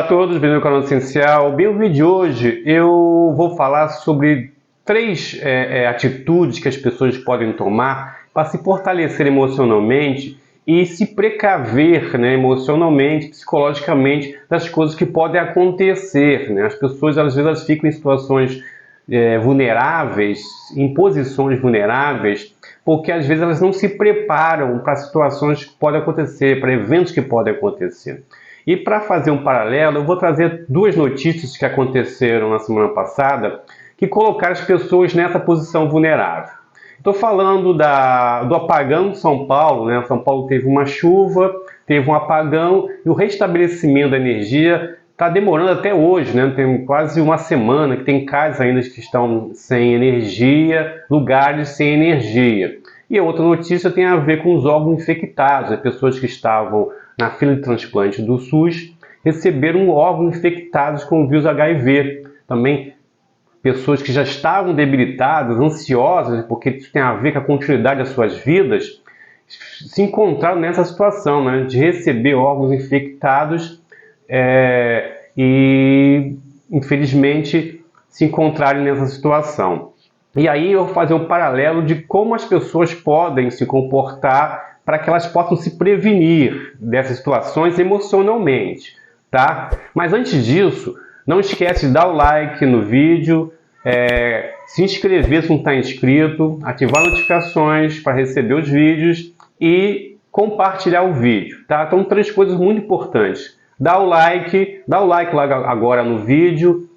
Olá a todos, bem-vindos ao canal Essencial. Bem, no vídeo de hoje eu vou falar sobre três atitudes que as pessoas podem tomar para se fortalecer emocionalmente e se precaver, né, emocionalmente, psicologicamente, das coisas que podem acontecer, né? As pessoas às vezes elas ficam em situações vulneráveis, em posições vulneráveis, porque às vezes elas não se preparam para situações que podem acontecer, para eventos que podem acontecer. E para fazer um paralelo, eu vou trazer duas notícias que aconteceram na semana passada que colocaram as pessoas nessa posição vulnerável. Estou falando do apagão de São Paulo, né? São Paulo teve uma chuva, teve um apagão e o restabelecimento da energia está demorando até hoje, né? Tem quase uma semana que tem casas ainda que estão sem energia, lugares sem energia. E a outra notícia tem a ver com os órgãos infectados, as pessoas que estavam na fila de transplante do SUS receberam órgãos infectados com o vírus HIV. Também pessoas que já estavam debilitadas, ansiosas, porque isso tem a ver com a continuidade das suas vidas, se encontraram nessa situação, né, de receber órgãos infectados e, infelizmente, se encontrarem nessa situação. E aí eu vou fazer um paralelo de como as pessoas podem se comportar para que elas possam se prevenir dessas situações emocionalmente, tá? Mas antes disso, não esquece de dar o like no vídeo, se inscrever se não está inscrito, ativar notificações para receber os vídeos e compartilhar o vídeo, tá? Então, três coisas muito importantes. Dá o like lá agora no vídeo,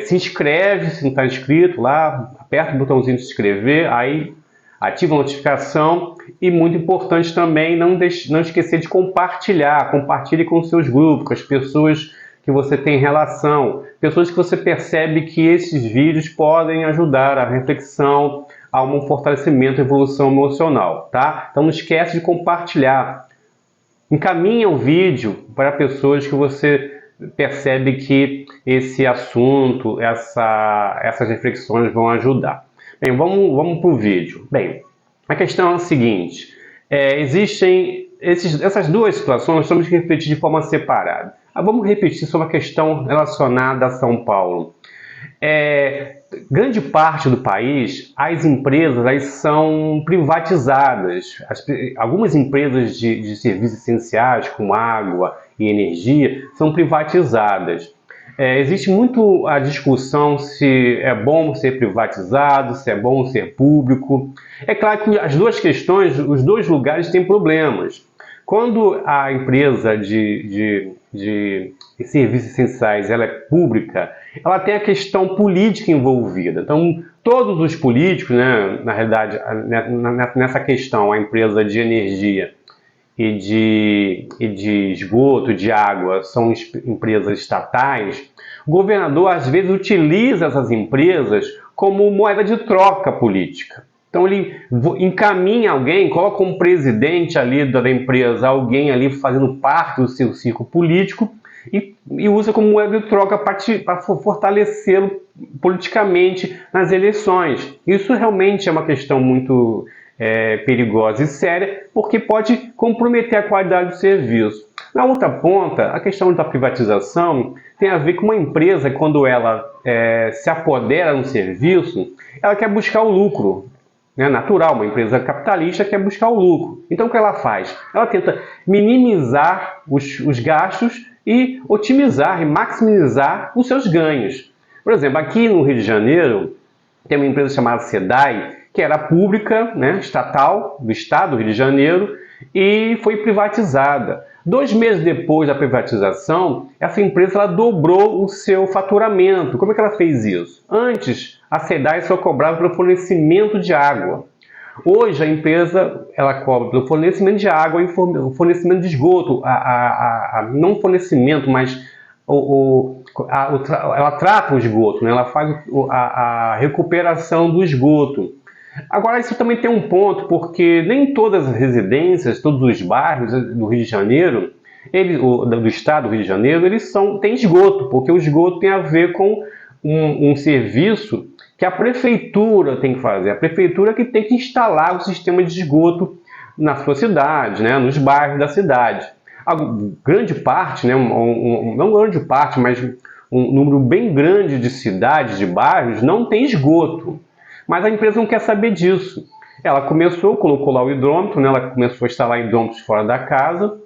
se inscreve se não está inscrito lá, aperta o botãozinho de se inscrever, aí ativa a notificação e, muito importante também, não esquecer de compartilhar. Compartilhe com seus grupos, com as pessoas que você tem relação, pessoas que você percebe que esses vídeos podem ajudar a reflexão, a um fortalecimento e evolução emocional, tá? Então não esquece de compartilhar. Encaminha o vídeo para pessoas que você percebe que esse assunto, essas reflexões vão ajudar. Bem, vamos para o vídeo. Bem, a questão é a seguinte, existem essas duas situações, nós temos que refletir de forma separada. Vamos repetir sobre a questão relacionada a São Paulo. Grande parte do país, as empresas elas são privatizadas. Algumas empresas de serviços essenciais, como água e energia, são privatizadas. Existe muito a discussão se é bom ser privatizado, se é bom ser público. É claro que as duas questões, os dois lugares têm problemas. Quando a empresa de serviços essenciais ela é pública, ela tem a questão política envolvida. Então, todos os políticos, né, na realidade, nessa questão, a empresa de energia e de esgoto, de água, são empresas estatais, o governador às vezes utiliza essas empresas como moeda de troca política. Então ele encaminha alguém, coloca um presidente ali da empresa, alguém ali fazendo parte do seu círculo político e usa como moeda de troca para fortalecê-lo politicamente nas eleições. Isso realmente é uma questão muito perigosa e séria, porque pode comprometer a qualidade do serviço. Na outra ponta, a questão da privatização tem a ver com uma empresa, quando ela se apodera no serviço, ela quer buscar o lucro. É natural, uma empresa capitalista quer buscar o lucro. Então o que ela faz? Ela tenta minimizar os gastos e otimizar e maximizar os seus ganhos. Por exemplo, aqui no Rio de Janeiro, tem uma empresa chamada SEDAI, que era pública, né, estatal, do estado do Rio de Janeiro, e foi privatizada. 2 meses depois da privatização, essa empresa ela dobrou o seu faturamento. Como é que ela fez isso? Antes, a SEDAI só cobrava pelo fornecimento de água. Hoje, a empresa ela cobra pelo fornecimento de água e o fornecimento de esgoto. Não fornecimento, mas ela trata o esgoto, né? Ela faz a recuperação do esgoto. Agora, isso também tem um ponto, porque nem todas as residências, todos os bairros do Rio de Janeiro, do estado do Rio de Janeiro, eles têm esgoto, porque o esgoto tem a ver com um serviço que a prefeitura tem que fazer. A prefeitura que tem que instalar o sistema de esgoto na sua cidade, né, nos bairros da cidade. grande parte, né, não grande parte, mas um número bem grande de cidades, de bairros, não tem esgoto. Mas a empresa não quer saber disso. Ela colocou lá o hidrômetro, né, ela começou a instalar hidrômetros fora da casa,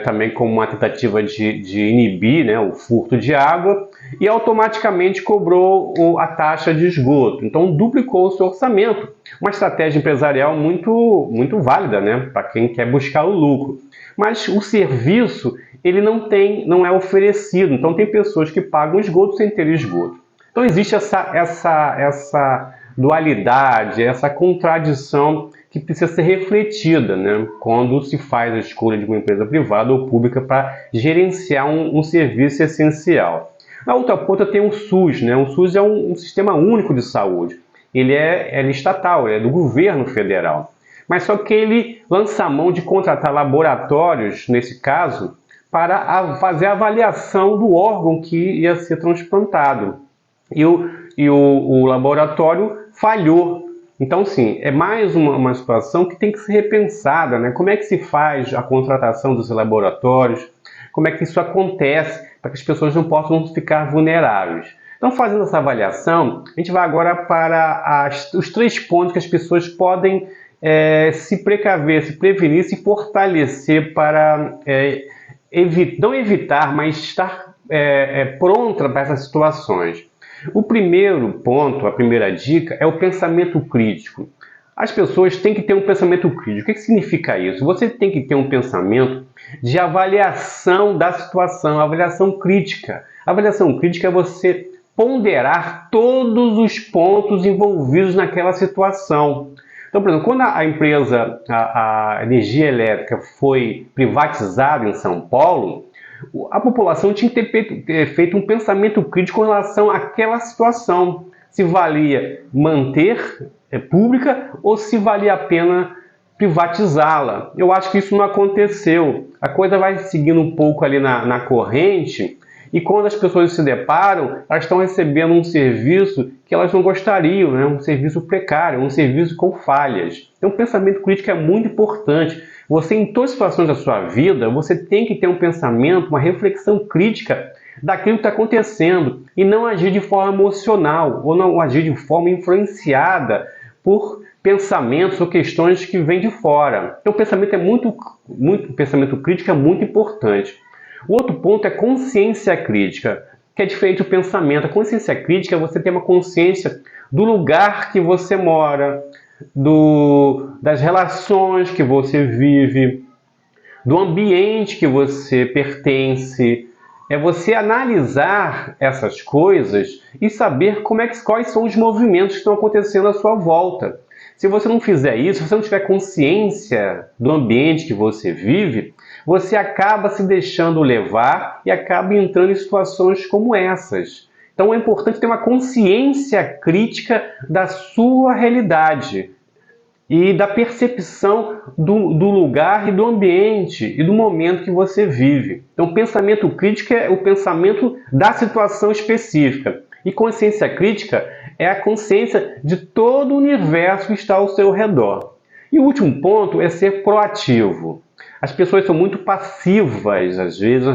também como uma tentativa de inibir, né, o furto de água, e automaticamente cobrou a taxa de esgoto. Então duplicou o seu orçamento. Uma estratégia empresarial muito válida, né, para quem quer buscar o lucro. Mas o serviço ele não é oferecido. Então tem pessoas que pagam esgoto sem ter esgoto. Então existe essa dualidade, essa contradição que precisa ser refletida, né, quando se faz a escolha de uma empresa privada ou pública para gerenciar um serviço essencial. Na outra ponta tem o SUS, né? O SUS é um sistema único de saúde. Ele é estatal, ele é do governo federal. Mas só que ele lança a mão de contratar laboratórios, nesse caso, para fazer a avaliação do órgão que ia ser transplantado. E o laboratório falhou. Então, sim, é mais uma situação que tem que ser repensada, né? Como é que se faz a contratação dos laboratórios? Como é que isso acontece para que as pessoas não possam ficar vulneráveis? Então, fazendo essa avaliação, a gente vai agora para os 3 pontos que as pessoas podem se precaver, se prevenir, se fortalecer para não evitar, mas estar pronta para essas situações. O primeiro ponto, a primeira dica, é o pensamento crítico. As pessoas têm que ter um pensamento crítico. O que significa isso? Você tem que ter um pensamento de avaliação da situação, avaliação crítica. A avaliação crítica é você ponderar todos os pontos envolvidos naquela situação. Então, por exemplo, quando a empresa, a energia elétrica foi privatizada em São Paulo, a população tinha que ter feito um pensamento crítico em relação àquela situação. Se valia manter pública ou se valia a pena privatizá-la. Eu acho que isso não aconteceu. A coisa vai seguindo um pouco ali na corrente e quando as pessoas se deparam, elas estão recebendo um serviço que elas não gostariam, né? Um serviço precário, um serviço com falhas. Então, o pensamento crítico é muito importante. Você, em todas as situações da sua vida, você tem que ter um pensamento, uma reflexão crítica daquilo que está acontecendo e não agir de forma emocional ou não agir de forma influenciada por pensamentos ou questões que vêm de fora. Então, o pensamento pensamento crítico é muito importante. O outro ponto é consciência crítica, que é diferente do pensamento. A consciência crítica é você ter uma consciência do lugar que você mora, das relações que você vive, do ambiente que você pertence. É você analisar essas coisas e saber quais são os movimentos que estão acontecendo à sua volta. Se você não fizer isso, se você não tiver consciência do ambiente que você vive, você acaba se deixando levar e acaba entrando em situações como essas. Então é importante ter uma consciência crítica da sua realidade e da percepção do lugar e do ambiente e do momento que você vive. Então, o pensamento crítico é o pensamento da situação específica. E consciência crítica é a consciência de todo o universo que está ao seu redor. E o último ponto é ser proativo. As pessoas são muito passivas, às vezes,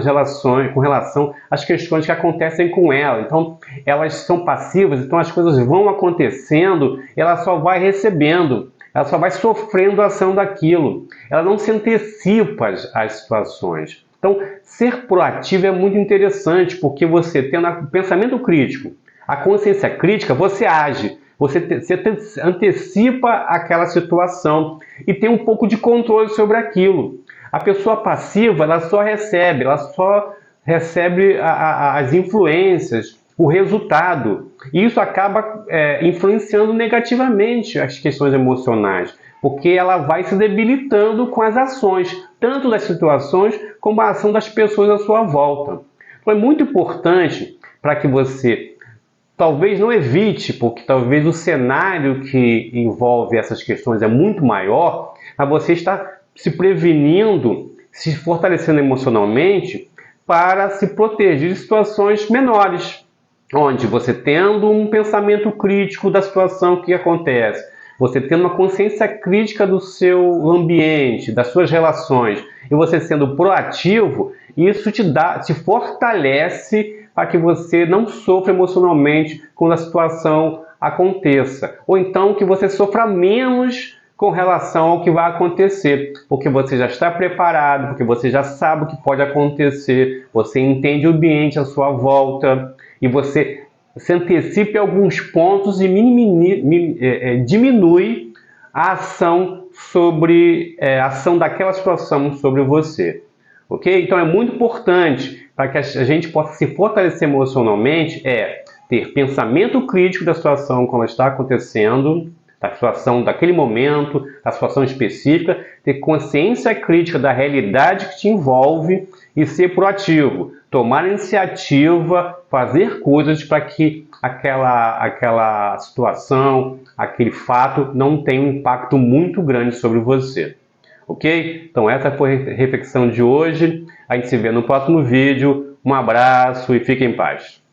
com relação às questões que acontecem com elas. Então, elas são passivas, então as coisas vão acontecendo, ela só vai recebendo. Ela só vai sofrendo a ação daquilo. Ela não se antecipa às situações. Então, ser proativo é muito interessante, porque você tendo o pensamento crítico, a consciência crítica, você age. Você antecipa aquela situação e tem um pouco de controle sobre aquilo. A pessoa passiva, ela só recebe as influências, o resultado. E isso acaba influenciando negativamente as questões emocionais, porque ela vai se debilitando com as ações, tanto das situações como a ação das pessoas à sua volta. Então é muito importante para que você talvez não evite, porque talvez o cenário que envolve essas questões é muito maior, mas você está se prevenindo, se fortalecendo emocionalmente para se proteger de situações menores, onde você tendo um pensamento crítico da situação que acontece, você tendo uma consciência crítica do seu ambiente, das suas relações, e você sendo proativo, isso te fortalece para que você não sofra emocionalmente quando a situação aconteça. Ou então que você sofra menos com relação ao que vai acontecer, porque você já está preparado, porque você já sabe o que pode acontecer, você entende o ambiente à sua volta e você se antecipe alguns pontos e diminui a ação a ação daquela situação sobre você. Ok? Então é muito importante para que a gente possa se fortalecer emocionalmente ter pensamento crítico da situação quando ela está acontecendo, da situação daquele momento, da situação específica, ter consciência crítica da realidade que te envolve e ser proativo, tomar iniciativa, fazer coisas para que aquela situação, aquele fato não tenha um impacto muito grande sobre você. Ok? Então essa foi a reflexão de hoje. A gente se vê no próximo vídeo. Um abraço e fique em paz.